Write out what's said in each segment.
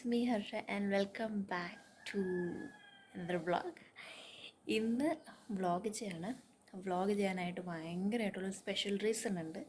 me Harsha and welcome back to another vlog. ഇന്ന് vlog ചെയ്യാനായിട്ട് ഭയങ്കരമായിട്ടുള്ള സ്പെഷ്യൽ റീസൺ ഉണ്ട്.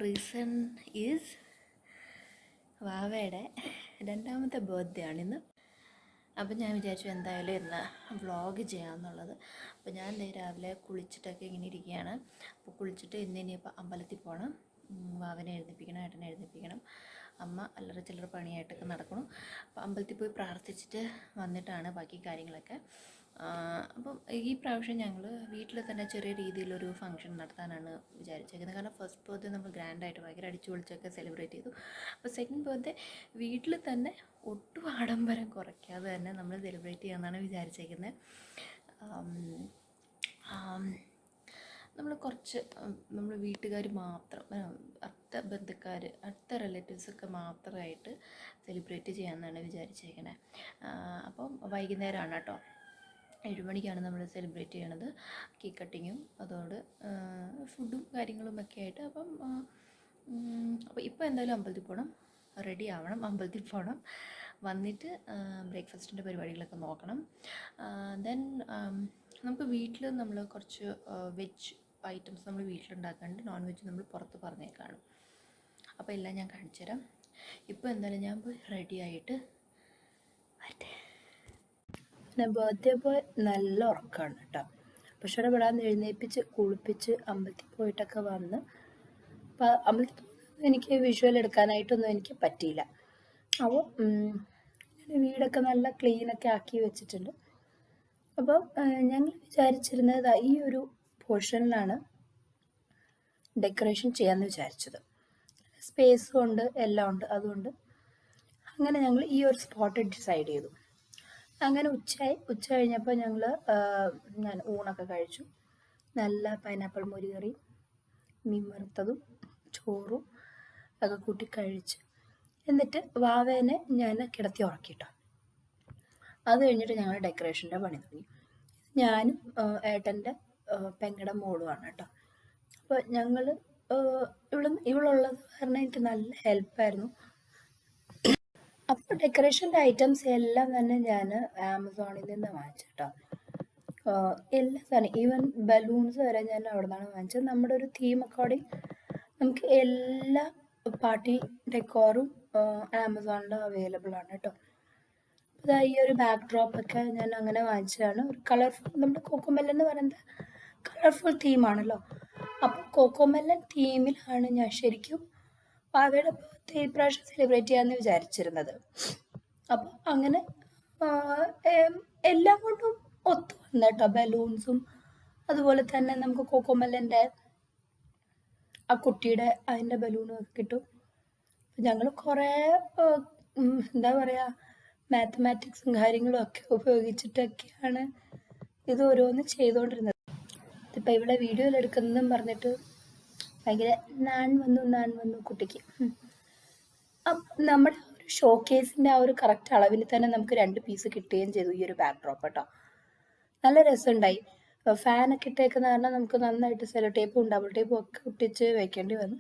റീസൺ ഈസ് വാവയുടെ 2ാമത്തെ ബർത്ത്ഡേ ആണിന്ന്. അപ്പം ഞാൻ വിചാരിച്ചു എന്തായാലും ഇന്ന് വ്ളോഗ് ചെയ്യാമെന്നുള്ളത്. അപ്പോൾ ഞാൻ രാവിലെ കുളിച്ചിട്ടൊക്കെ ഇങ്ങനെ ഇരിക്കുകയാണ്. അപ്പോൾ കുളിച്ചിട്ട് ഇനിയിപ്പോൾ അമ്പലത്തിൽ പോകണം. വാവനെ എഴുന്നേൽപ്പിക്കണം, ഏട്ടനെ എഴുന്നേൽപ്പിക്കണം. അമ്മ അല്ലറ ചില്ലറ പണിയായിട്ടൊക്കെ നടക്കണം. അപ്പോൾ അമ്പലത്തിൽ പോയി പ്രാർത്ഥിച്ചിട്ട് വന്നിട്ടാണ് ബാക്കി കാര്യങ്ങളൊക്കെ. അപ്പം ഈ പ്രാവശ്യം ഞങ്ങൾ വീട്ടിൽ തന്നെ ചെറിയ രീതിയിലൊരു ഫംഗ്ഷൻ നടത്താനാണ് വിചാരിച്ചേക്കുന്നത്. കാരണം ഫസ്റ്റ് ബർത്ത്ഡേ നമ്മൾ ഗ്രാൻഡായിട്ട് ഭയങ്കര അടിച്ചു പൊളിച്ചൊക്കെ സെലിബ്രേറ്റ് ചെയ്തു. അപ്പോൾ സെക്കൻഡ് ബർത്ത്ഡേ വീട്ടിൽ തന്നെ ഒട്ടും ആഡംബരം കുറയ്ക്കാതെ തന്നെ നമ്മൾ സെലിബ്രേറ്റ് ചെയ്യാമെന്നാണ് വിചാരിച്ചേക്കുന്നത്. നമ്മൾ വീട്ടുകാർ മാത്രം, അടുത്ത ബന്ധുക്കാർ, അടുത്ത റിലേറ്റീവ്സൊക്കെ മാത്രമായിട്ട് സെലിബ്രേറ്റ് ചെയ്യാമെന്നാണ് വിചാരിച്ചേക്കുന്നത്. അപ്പം വൈകുന്നേരമാണ് കേട്ടോ, 7 മണിക്കാണ് നമ്മൾ സെലിബ്രേറ്റ് ചെയ്യണത്. കേക്ക് കട്ടിങ്ങും അതോട് ഫുഡും കാര്യങ്ങളുമൊക്കെ ആയിട്ട്. അപ്പോൾ ഇപ്പോൾ എന്തായാലും അമ്പലത്തിൽ പോകണം, റെഡി ആവണം, അമ്പലത്തിൽ പോകണം. വന്നിട്ട് ബ്രേക്ക്ഫാസ്റ്റിൻ്റെ പരിപാടികളൊക്കെ നോക്കണം. ദെൻ നമുക്ക് വീട്ടിൽ നമ്മൾ കുറച്ച് വെജ് ഐറ്റംസ് നമ്മൾ വീട്ടിലുണ്ടാക്കാണ്ട്, നോൺ വെജ് നമ്മൾ പുറത്ത് പറഞ്ഞേക്കാണ്. അപ്പോൾ എല്ലാം ഞാൻ കാണിച്ചു തരാം. ഇപ്പോൾ എന്തായാലും ഞാൻ പോയി റെഡി ആയിട്ട് വരട്ടെ. പിന്നെ ബർത്ത്ഡേ പോയി നല്ല ഉറക്കമാണ് കേട്ടോ. പക്ഷേ ഇവിടെ വിടാൻ എഴുന്നേൽപ്പിച്ച് കുളിപ്പിച്ച് അമ്പലത്തിൽ പോയിട്ടൊക്കെ വന്ന്, അപ്പോൾ അമ്പലത്തിൽ എനിക്ക് വിഷ്വൽ എടുക്കാനായിട്ടൊന്നും എനിക്ക് പറ്റിയില്ല. അപ്പോൾ വീടൊക്കെ നല്ല ക്ലീനൊക്കെ ആക്കി വെച്ചിട്ടുണ്ട്. അപ്പോൾ ഞങ്ങൾ വിചാരിച്ചിരുന്നത് ഈ ഒരു പോർഷനിലാണ് ഡെക്കറേഷൻ ചെയ്യാമെന്ന് വിചാരിച്ചത്. സ്പേസും ഉണ്ട്, എല്ലാം ഉണ്ട്. അതുകൊണ്ട് അങ്ങനെ ഞങ്ങൾ ഈ ഒരു സ്പോട്ട് ഡിസൈഡ് ചെയ്തു. അങ്ങനെ ഉച്ച കഴിഞ്ഞപ്പോൾ ഞാൻ ഊണൊക്കെ കഴിച്ചു. നല്ല പൈനാപ്പിൾ മോരുകറി, മീൻ വറുത്തതും ചോറും ഒക്കെ കൂട്ടി കഴിച്ച്, എന്നിട്ട് വാവേനെ ഞാൻ കിടത്തി ഉറക്കിട്ടോ. അത് കഴിഞ്ഞിട്ട് ഞങ്ങൾ ഡെക്കറേഷൻ്റെ പണി തുടങ്ങി. ഞാനും ഏട്ടൻ്റെ പെങ്ങളുടെ മോളുമാണ് കേട്ടോ. അപ്പോൾ ഞങ്ങൾ ഇവളുള്ളത് കാരണം എനിക്ക് നല്ല ഹെൽപ്പായിരുന്നു. അപ്പോൾ ഡെക്കറേഷൻ്റെ ഐറ്റംസ് എല്ലാം തന്നെ ഞാൻ ആമസോണിൽ നിന്ന് വാങ്ങിച്ചു കേട്ടോ. എല്ലാ സാധനം, ഈവൻ ബലൂൺസ് വരെ ഞാൻ അവിടെ നിന്നാണ് വാങ്ങിച്ചത്. നമ്മുടെ ഒരു തീം അക്കോർഡിങ് നമുക്ക് എല്ലാ പാർട്ടി ഡെക്കോറും ആമസോണിൽ അവൈലബിൾ ആണ് കേട്ടോ. അപ്പോൾ ഈ ഒരു ബാക്ക് ഡ്രോപ്പൊക്കെ ഞാൻ അങ്ങനെ വാങ്ങിച്ചതാണ്. ഒരു കളർഫുൾ, നമ്മുടെ കോക്കോമെലൻ എന്ന് പറയുന്നത് കളർഫുൾ തീമാണല്ലോ. അപ്പോൾ കോക്കോമെലൻ തീമിലാണ് ഞാൻ ശരിക്കും അവയുടെ ബർത്ത്ഡേ ഇപ്രാവശ്യം സെലിബ്രേറ്റ് ചെയ്യാമെന്ന് വിചാരിച്ചിരുന്നത്. അപ്പോൾ അങ്ങനെ എല്ലാം കൊണ്ടും ഒത്തു വന്നു കേട്ടോ. ബലൂൺസും അതുപോലെ തന്നെ നമുക്ക് കോക്കോമെലൻ്റെ ആ കുട്ടിയുടെ അതിൻ്റെ ബലൂണും ഒക്കെ കിട്ടും. ഞങ്ങൾ കുറേ എന്താ പറയുക, മാത്തമാറ്റിക്സും കാര്യങ്ങളും ഒക്കെ ഉപയോഗിച്ചിട്ടൊക്കെയാണ് ഇത് ഓരോന്ന് ചെയ്തുകൊണ്ടിരുന്നത്. ഇതിപ്പോൾ ഇവിടെ വീഡിയോയിൽ എടുക്കുന്നതെന്നും പറഞ്ഞിട്ട് ഭയങ്കര നാൻ വന്നു കുട്ടിക്ക്. നമ്മുടെ ഒരു ഷോക്കേസിൻ്റെ ആ ഒരു കറക്റ്റ് അളവിന് തന്നെ നമുക്ക് 2 പീസ് കിട്ടുകയും ചെയ്തു ഈ ഒരു ബാക്ക് ഡ്രോപ്പ് കേട്ടോ. നല്ല രസമുണ്ടായി. ഫാനൊക്കെ ഇട്ടേക്കുന്ന കാരണം നമുക്ക് നന്നായിട്ട് സെലോ ടേപ്പും ഡബിൾ ടേപ്പും ഒക്കെ ഒട്ടിച്ച് വെക്കേണ്ടി വന്നു.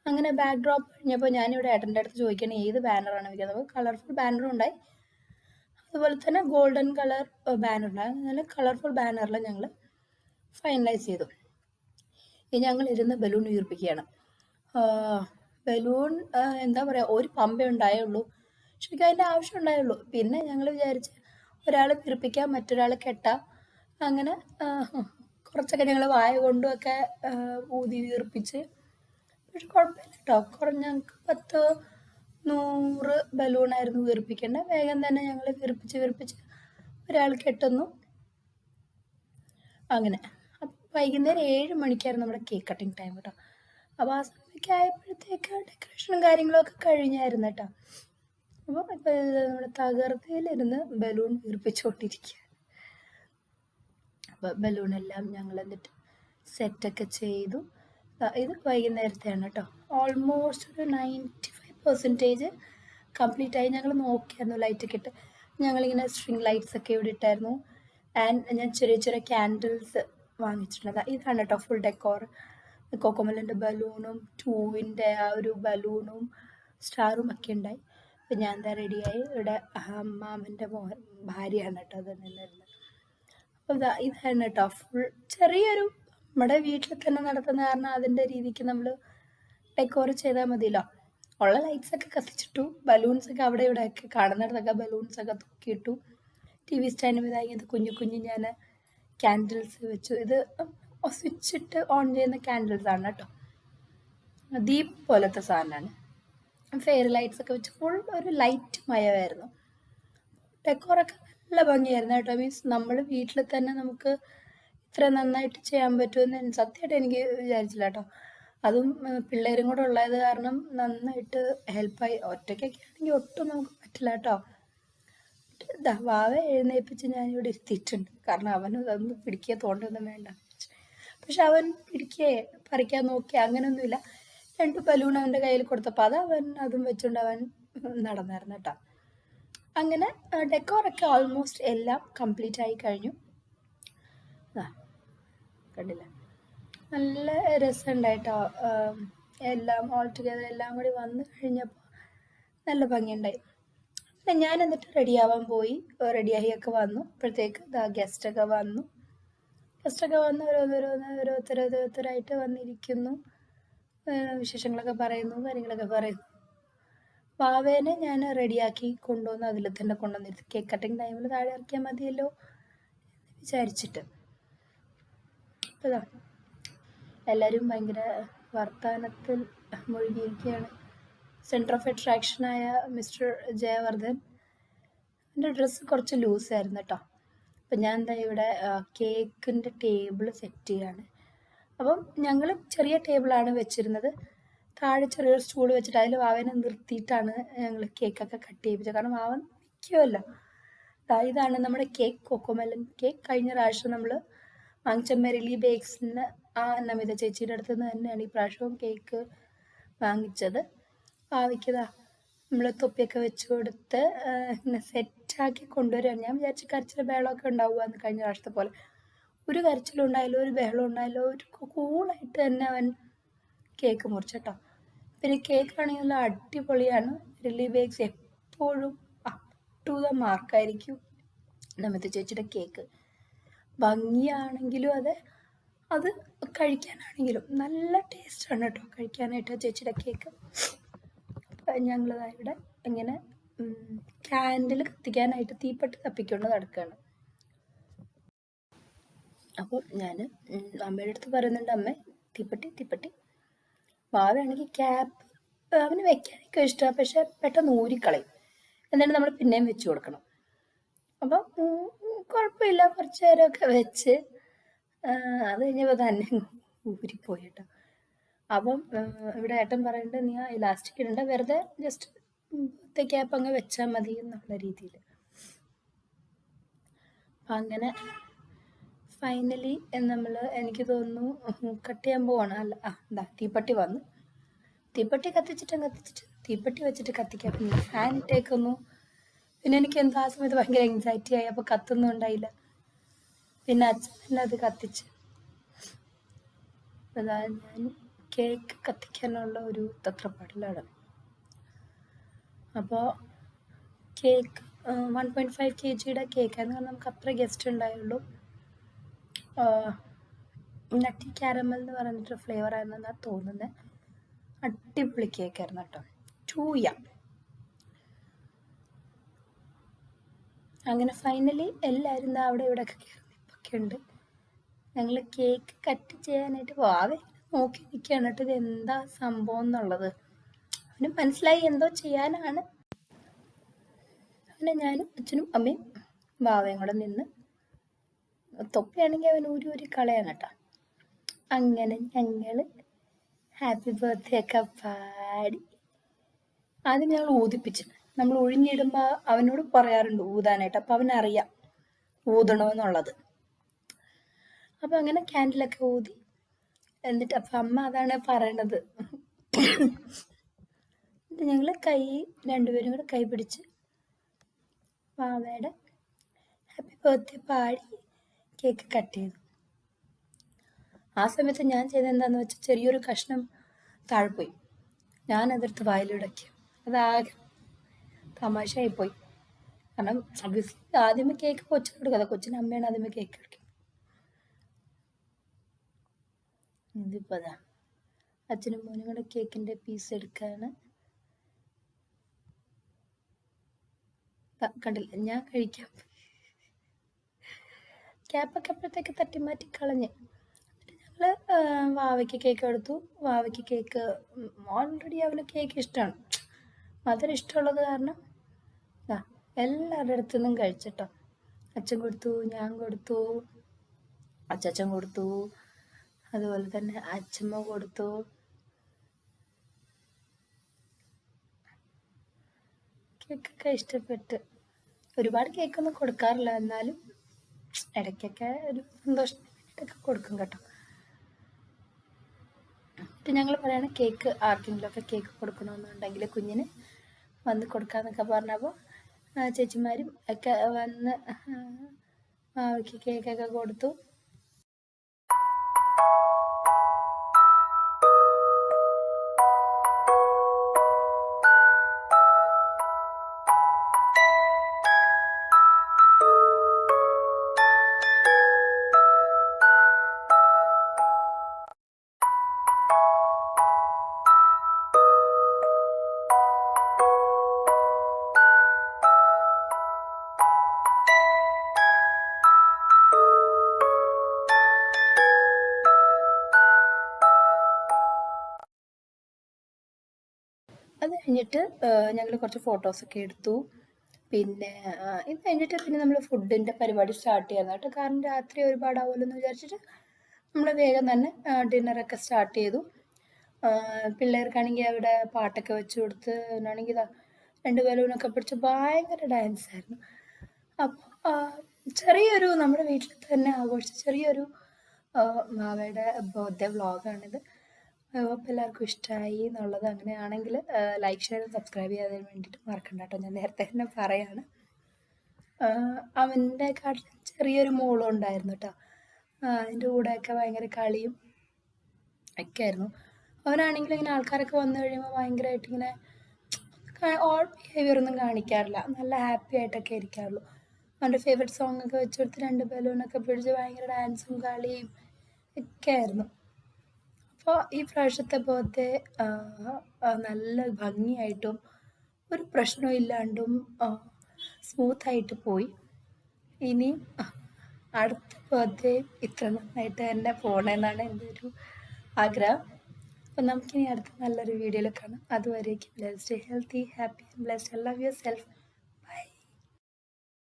അങ്ങനെ ബാക്ക് ഡ്രോപ്പ് കഴിഞ്ഞപ്പോൾ ഞാനിവിടെ ഏട്ടൻ്റെ അടുത്ത് ചോദിക്കണം ഏത് ബാനറാണ് വയ്ക്കുന്നത്. അപ്പോൾ കളർഫുൾ ബാനറും ഉണ്ടായി, അതുപോലെ തന്നെ ഗോൾഡൻ കളർ ബാനറുണ്ടായി. അങ്ങനെ കളർഫുൾ ബാനറിൽ ഞങ്ങൾ ഫൈനലൈസ് ചെയ്തു. ഇനി ഞങ്ങൾ ഇരുന്ന് ബലൂൺ വീർപ്പിക്കുകയാണ്. ബലൂൺ എന്താ പറയുക, ഒരു പമ്പേ ഉണ്ടായുള്ളൂ, ശരിക്കും അതിൻ്റെ ആവശ്യം ഉണ്ടായുള്ളൂ. പിന്നെ ഞങ്ങൾ വിചാരിച്ച് ഒരാൾ വീർപ്പിക്കാം, മറ്റൊരാൾ കെട്ടാം. അങ്ങനെ കുറച്ചൊക്കെ ഞങ്ങൾ വായ കൊണ്ടുമൊക്കെ ഊതി വീർപ്പിച്ച്. പക്ഷെ കുഴപ്പമില്ല കേട്ടോ. ഞങ്ങൾക്ക് 100 ബലൂണായിരുന്നു വീർപ്പിക്കേണ്ടത്. വേഗം തന്നെ ഞങ്ങൾ വീർപ്പിച്ച് ഒരാൾ കെട്ടുന്നു. അങ്ങനെ അപ്പം വൈകുന്നേരം 7 മണിക്കായിരുന്നു നമ്മുടെ കേക്ക് കട്ടിങ് ടൈം കേട്ടോ. അപ്പോൾ ആ സമയമൊക്കെ ആയപ്പോഴത്തേക്ക് ഡെക്കറേഷനും കാര്യങ്ങളൊക്കെ കഴിഞ്ഞായിരുന്നു കേട്ടോ. അപ്പോൾ ഇപ്പോൾ നമ്മുടെ തകർത്തിയിലിരുന്ന് ബലൂൺ വീർപ്പിച്ചുകൊണ്ടിരിക്കുക. അപ്പോൾ ബലൂണെല്ലാം ഞങ്ങൾ എന്നിട്ട് സെറ്റൊക്കെ ചെയ്തു. ഇത് വൈകുന്നേരത്തെയാണ് കേട്ടോ. ഓൾമോസ്റ്റ് ഒരു 95% കംപ്ലീറ്റ് ആയി. ഞങ്ങൾ നോക്കിയായിരുന്നു ലൈറ്റൊക്കെ ഇട്ട്. ഞങ്ങളിങ്ങനെ സ്ട്രിങ് ലൈറ്റ്സ് ഒക്കെ ഇവിടെ ഇട്ടായിരുന്നു. ആൻഡ് ഞാൻ ചെറിയ ക്യാൻഡിൽസ് വാങ്ങിച്ചിട്ടുണ്ട്. ഇതാണ് കേട്ടോ ഫുൾ ഡെക്കോർ. കോക്കോമെലൻ്റെ ബലൂണും 2 ആ ഒരു ബലൂണും സ്റ്റാറും ഒക്കെ ഉണ്ടായി. അപ്പം ഞാൻ എന്താ റെഡിയായി. ഇവിടെ മാമൻ്റെ ഭാര്യയാണ് കേട്ടോ അത് നിന്നിരുന്നത്. അപ്പോൾ ഇതാണ് കേട്ടോ ഫുൾ ചെറിയൊരു നമ്മുടെ വീട്ടിൽ തന്നെ നടത്തുന്ന കാരണം അതിൻ്റെ രീതിക്ക് നമ്മൾ ഡെക്കോർ ചെയ്താൽ മതിയല്ലോ. ഉള്ള ലൈറ്റ്സൊക്കെ കത്തിച്ചിട്ടു, ബലൂൺസൊക്കെ അവിടെ ഇവിടെയൊക്കെ കാണുന്നിടത്തൊക്കെ ബലൂൺസൊക്കെ തൂക്കിയിട്ടു. TV സ്റ്റാൻഡ് మీద ഇങ്ങനത്തെ കുഞ്ഞു കുഞ്ഞു ഞാൻ ക്യാൻഡിൽസ് വെച്ചു. ഇത് സ്വിച്ചിട്ട് ഓൺ ചെയ്യുന്ന ക്യാൻഡിൽസ് ആണ് കേട്ടോ, ദീപം പോലത്തെ സാധനമാണ്. ഫെയർ ലൈറ്റ്സ് ഒക്കെ വെച്ച് ഫുൾ ഒരു ലൈറ്റ് മയമായിരുന്നു. ഡെക്കോറൊക്കെ നല്ല ഭംഗിയായിരുന്നു കേട്ടോ. മീൻസ് നമ്മൾ വീട്ടിൽ തന്നെ നമുക്ക് ഇത്ര നന്നായിട്ട് ചെയ്യാൻ പറ്റുമെന്ന് സത്യമായിട്ട് എനിക്ക് വിചാരിച്ചില്ല കേട്ടോ. അതും പിള്ളേരും കൂടെ ഉള്ളത് കാരണം നന്നായിട്ട് ഹെൽപ്പായി. ഒറ്റയ്ക്കൊക്കെ ആണെങ്കിൽ ഒട്ടും നമുക്ക് പറ്റില്ല കേട്ടോ. വാവ എഴുന്നേൽപ്പിച്ച് ഞാനിവിടെ ഇരുത്തിയിട്ടുണ്ട്, കാരണം അവന് അതൊന്നും പിടിക്കുക തോണ്ടൊന്നും വേണ്ട. പക്ഷെ അവൻ പിടിക്കേ പറിക്കാൻ നോക്കിയ അങ്ങനെയൊന്നുമില്ല. 2 ബലൂൺ അവൻ്റെ കയ്യിൽ കൊടുത്തപ്പോൾ അവൻ അതും വെച്ചുകൊണ്ട് അവൻ നടന്നായിരുന്നു കേട്ടോ. അങ്ങനെ ഡെക്കോറൊക്കെ ഓൾമോസ്റ്റ് എല്ലാം കംപ്ലീറ്റ് ആയി കഴിഞ്ഞു. കണ്ടില്ല, നല്ല രസമുണ്ടായിട്ടോ. എല്ലാം ഓൾ ടുഗെദർ എല്ലാം കൂടി വന്നു കഴിഞ്ഞപ്പോൾ നല്ല ഭംഗിയുണ്ടായി. ഞാൻ എന്നിട്ട് റെഡിയാവാൻ പോയി. റെഡിയായിയൊക്കെ വന്നു. അപ്പോഴത്തേക്ക് ഗസ്റ്റൊക്കെ വന്നു. ഓരോരുത്തരായിട്ട് വന്നിരിക്കുന്നു. വിശേഷങ്ങളൊക്കെ പറയുന്നു, കാര്യങ്ങളൊക്കെ പറയുന്നു. വാവേനെ ഞാൻ റെഡിയാക്കി കൊണ്ടുവന്ന് അതിൽ തന്നെ കൊണ്ടുവന്നിരുന്നു. കേക്ക് കട്ടിങ് ടൈമിൽ താഴെ ഇറക്കിയാൽ മതിയല്ലോ എന്ന് വിചാരിച്ചിട്ട്. അപ്പോൾ എല്ലാവരും ഭയങ്കര വർത്തമാനത്തിൽ മുഴുകിയിരിക്കുകയാണ്. സെൻറ്റർ ഓഫ് അട്രാക്ഷനായ മിസ്റ്റർ ജയവർദ്ധൻ, എൻ്റെ ഡ്രസ്സ് കുറച്ച് ലൂസായിരുന്നു കേട്ടോ. അപ്പം ഞാൻ എന്താ ഇവിടെ കേക്കിൻ്റെ ടേബിൾ സെറ്റ് ചെയ്യാണ്. അപ്പം ഞങ്ങൾ ചെറിയ ടേബിളാണ് വെച്ചിരുന്നത്. താഴെ ചെറിയൊരു സ്റ്റൂൾ വെച്ചിട്ട് അതിൽ വാവനെ നിർത്തിയിട്ടാണ് ഞങ്ങൾ കേക്കൊക്കെ കട്ട് ചെയ്യിപ്പിച്ചത്. കാരണം വാവൻ നിൽക്കുമല്ലോ. ഇതാണ് നമ്മുടെ കേക്ക്, കൊക്കോമെലൻ കേക്ക്. കഴിഞ്ഞ പ്രാവശ്യം നമ്മൾ വാങ്ങിച്ച മെറിലി ബേക്സിന് നമിത ചേച്ചിയുടെ അടുത്ത് നിന്ന് തന്നെയാണ് ഈ പ്രാവശ്യവും കേക്ക് വാങ്ങിച്ചത്. ഭാവിക്കതാ നമ്മൾ തൊപ്പിയൊക്കെ വെച്ച് കൊടുത്ത് ഇങ്ങനെ സെറ്റാക്കി കൊണ്ടുവരികയാണ്. ഞാൻ വിചാരിച്ച കരച്ചിൽ ബഹളമൊക്കെ ഉണ്ടാവുകയെന്ന് കഴിഞ്ഞ പ്രാവശ്യത്തെ പോലെ. ഒരു കരച്ചിലും ഉണ്ടായില്ല, ഒരു ബഹളം ഉണ്ടായില്ല. ഒരു കൂളായിട്ട് തന്നെ അവൻ കേക്ക് മുറിച്ചട്ടോ. പിന്നെ കേക്കാണെങ്കിൽ നല്ല അടിപൊളിയാണ്. മെറിലി ബേക്സ് എപ്പോഴും അപ് ടു ദ മാർക്കായിരിക്കും നമിത ചേച്ചിയുടെ കേക്ക്. ഭംഗിയാണെങ്കിലും അത് കഴിക്കാനാണെങ്കിലും നല്ല ടേസ്റ്റാണ് കേട്ടോ കഴിക്കാനായിട്ട് ചേച്ചിയുടെ കേക്ക്. ഞങ്ങളിവിടെ ഇങ്ങനെ ക്യാൻഡിൽ കത്തിക്കാനായിട്ട് തീപ്പെട്ടി തപ്പിക്കൊണ്ട് നടക്കുകയാണ്. അപ്പോൾ ഞാൻ അമ്മയുടെ അടുത്ത് പറയുന്നുണ്ട്, അമ്മ തീപ്പെട്ടി. വാവയാണെങ്കിൽ ക്യാപ്പ് അവന് വെക്കാനൊക്കെ ഇഷ്ടമാണ്, പക്ഷെ പെട്ടെന്ന് ഊരിക്കളയും. എന്നിട്ട് നമ്മൾ പിന്നെയും വെച്ച് കൊടുക്കണം. അപ്പം കുഴപ്പമില്ല, കുറച്ച് നേരമൊക്കെ വെച്ച് അത് കഴിഞ്ഞപ്പോൾ തന്നെ ഊരിപ്പോയി കേട്ടോ. അപ്പം ഇവിടെ ഏട്ടൻ പറയുന്നുണ്ട്, നീ ഇലാസ്റ്റിക് ഇടണ്ട, വെറുതെ ജസ്റ്റ് ക്യാപ്പ് അങ്ങ് വെച്ചാൽ മതി എന്നുള്ള രീതിയിൽ. അപ്പം അങ്ങനെ ഫൈനലി നമ്മൾ എനിക്ക് തോന്നുന്നു കട്ട് ചെയ്യാൻ പോവാണ്. അല്ല തീപ്പെട്ടി വന്നു. തീപ്പെട്ടി കത്തിച്ചിട്ട് തീപ്പെട്ടി വെച്ചിട്ട് കത്തിക്കാം. പിന്നെ ഫാൻ ഇട്ടേക്കുന്നു. പിന്നെ എനിക്ക് എന്താ ആ സമയത്ത് ഭയങ്കര എൻസൈറ്റി ആയി. അപ്പോൾ കത്തൊന്നും ഉണ്ടായില്ല. പിന്നെ അച്ഛൻ തന്നെ അത് കത്തിച്ച്. അതാ ഞാൻ കേക്ക് കത്തിക്കാനുള്ള ഒരു തത്രപ്പാടിലാണ്. അപ്പോൾ കേക്ക് 1.5 kgയുടെ കേക്കായിരുന്നു. കാരണം നമുക്ക് അത്ര ഗസ്റ്റ് ഉണ്ടായുള്ളൂ. നട്ടി ക്യാരമൽ എന്ന് പറഞ്ഞിട്ട് ഫ്ലേവർ ആയിരുന്നെന്നാണ് തോന്നുന്നത്. അടിപൊളി കേക്കായിരുന്നു കേട്ടോ. 2 അങ്ങനെ ഫൈനലി എല്ലാവരും അവിടെ ഇവിടെയൊക്കെ കയറി ഉണ്ട്. ഞങ്ങൾ കേക്ക് കട്ട് ചെയ്യാനായിട്ട് വാവെ നോക്കി നിൽക്കുകയാണ് കേട്ടോ. ഇത് എന്താ സംഭവം എന്നുള്ളത് അവന് മനസ്സിലായി, എന്തോ ചെയ്യാനാണ്. അങ്ങനെ ഞാനും അച്ഛനും അമ്മയും വാവയും കൂടെ നിന്ന്, തൊപ്പിയാണെങ്കിൽ അവൻ ഊരി കളയാണ് കേട്ടോ. അങ്ങനെ ഞങ്ങൾ ഹാപ്പി ബർത്ത്ഡേ ഒക്കെ പാടി ആദ്യം ഞങ്ങൾ ഊതിപ്പിച്ച്. നമ്മൾ ഒഴിഞ്ഞിടുമ്പോൾ അവനോട് പറയാറുണ്ട് ഊതാനായിട്ട്. അപ്പം അവനറിയാം ഊതണമെന്നുള്ളത്. അപ്പം അങ്ങനെ ക്യാൻഡിലൊക്കെ ഊതി. എന്നിട്ട് അപ്പം അമ്മ അതാണ് പറയണത്. എന്നിട്ട് ഞങ്ങൾ രണ്ടുപേരും കൂടെ കൈ പിടിച്ച് വാവയുടെ ഹാപ്പി ബർത്ത്ഡേ പാടി കേക്ക് കട്ട് ചെയ്തു. ആ സമയത്ത് ഞാൻ ചെയ്തത് എന്താണെന്ന് വെച്ചാൽ ചെറിയൊരു കഷ്ണം താഴെ പോയി. ഞാനതെടുത്ത് വായിലിടയ്ക്ക്. അതാകെ തമാശയായിപ്പോയി. കാരണം ഒബ്വിയസ്ലി ആദ്യമേ കേക്ക് കൊച്ചിന് കൊടുക്കാതെ, കൊച്ചിന് അമ്മയാണ് ആദ്യമേ കേക്ക് കഴിക്കുന്നത്. ഇതിപ്പോൾ അതാ അച്ഛനും മോനും കൂടെ കേക്കിൻ്റെ പീസ് എടുക്കുകയാണ്. കണ്ടില്ല, ഞാൻ കഴിക്കാം. ക്യാപ്പൊക്കെ അപ്പോഴത്തേക്ക് തട്ടിമാറ്റി കളഞ്ഞ്. ഞങ്ങൾ വാവയ്ക്ക് കേക്ക് എടുത്തു. വാവയ്ക്ക് കേക്ക് ഓൾറെഡി അവന് കേക്ക് ഇഷ്ടമാണ്. മധുരം ഇഷ്ടമുള്ളത് കാരണം എല്ലാവരുടെ അടുത്തു നിന്നും കഴിച്ചിട്ടോ. അച്ഛൻ കൊടുത്തു, ഞാൻ കൊടുത്തു, അച്ചച്ചൻ കൊടുത്തു, അതുപോലെ തന്നെ അച്ഛമ്മ കൊടുത്തു. കേക്കൊക്കെ ഇഷ്ടപ്പെട്ട്. ഒരുപാട് കേക്കൊന്നും കൊടുക്കാറില്ല, എന്നാലും ഇടയ്ക്കൊക്കെ ഒരു സന്തോഷത്തിന് വേണ്ടിയിട്ടൊക്കെ കൊടുക്കും കേട്ടോ. എന്നിട്ട് ഞങ്ങൾ പറയണ കേക്ക് ആർക്കെങ്കിലുമൊക്കെ കേക്ക് കൊടുക്കണമെന്നുണ്ടെങ്കിൽ കുഞ്ഞിന് വന്ന് കൊടുക്കാമെന്നൊക്കെ പറഞ്ഞപ്പോൾ ചേച്ചിമാരും ഒക്കെ വന്ന് അവർക്ക് കേക്കൊക്കെ കൊടുത്തു. അത് കഴിഞ്ഞിട്ട് ഞങ്ങൾ കുറച്ച് ഫോട്ടോസൊക്കെ എടുത്തു. പിന്നെ ഇത് കഴിഞ്ഞിട്ട് പിന്നെ നമ്മൾ ഫുഡിൻ്റെ പരിപാടി സ്റ്റാർട്ട് ചെയ്യായിരുന്നു കേട്ടോ. കാരണം രാത്രി ഒരുപാടാവുമല്ലോ എന്ന് വിചാരിച്ചിട്ട് നമ്മൾ വേഗം തന്നെ ഡിന്നറൊക്കെ സ്റ്റാർട്ട് ചെയ്തു. പിള്ളേർക്കാണെങ്കിൽ അവിടെ പാട്ടൊക്കെ വെച്ച് കൊടുത്ത് എന്നാണെങ്കിൽ ഇതാ 2 ബലൂണൊക്കെ പിടിച്ച് ഭയങ്കര ഡാൻസായിരുന്നു. അപ്പോൾ ചെറിയൊരു നമ്മുടെ വീട്ടിൽ തന്നെ ആഘോഷിച്ച ചെറിയൊരു മാവയുടെ ബർത്ത്ഡേ വ്ളോഗാണിത്. അപ്പോൾ എല്ലാവർക്കും ഇഷ്ടമായി എന്നുള്ളത്. അങ്ങനെയാണെങ്കിൽ ലൈക്ക്, ഷെയർ, സബ്സ്ക്രൈബ് ചെയ്യാൻ വേണ്ടിയിട്ട് മറക്കണ്ട കേട്ടോ. ഞാൻ നേരത്തെ തന്നെ പറയാണ്. അവൻ്റെ കാട്ടിൽ ചെറിയൊരു മോളും ഉണ്ടായിരുന്നു കേട്ടോ. അതിൻ്റെ കൂടെയൊക്കെ ഭയങ്കര കളിയും ഒക്കെ ആയിരുന്നു. അവനാണെങ്കിലും ഇങ്ങനെ ആൾക്കാരൊക്കെ വന്നു കഴിയുമ്പോൾ ഭയങ്കരമായിട്ട് ഇങ്ങനെ ഓൾ ബിഹേവിയറൊന്നും കാണിക്കാറില്ല. നല്ല ഹാപ്പി ആയിട്ടൊക്കെ ഇരിക്കാറുള്ളൂ. അവൻ്റെ ഫേവറേറ്റ് സോങ് ഒക്കെ വെച്ച് കൊടുത്ത് 2 ബലൂണൊക്കെ പിടിച്ച് ഭയങ്കര ഡാൻസും കളിയും ഒക്കെ ആയിരുന്നു. അപ്പോൾ ഈ പ്രാവശ്യത്തെ ബർത്ത്ഡേ നല്ല ഭംഗിയായിട്ടും ഒരു പ്രശ്നവും ഇല്ലാണ്ടും സ്മൂത്തായിട്ട് പോയി. ഇനി അടുത്ത ബർത്ത്ഡേ ഇത്ര നന്നായിട്ട് തന്നെ പോകണമെന്നാണ് എൻ്റെ ഒരു ആഗ്രഹം. അപ്പം നമുക്കിനി അടുത്ത നല്ലൊരു വീഡിയോയിൽ കാണാം. അതുവരേക്കും stay healthy, happy and blessed. Love your self.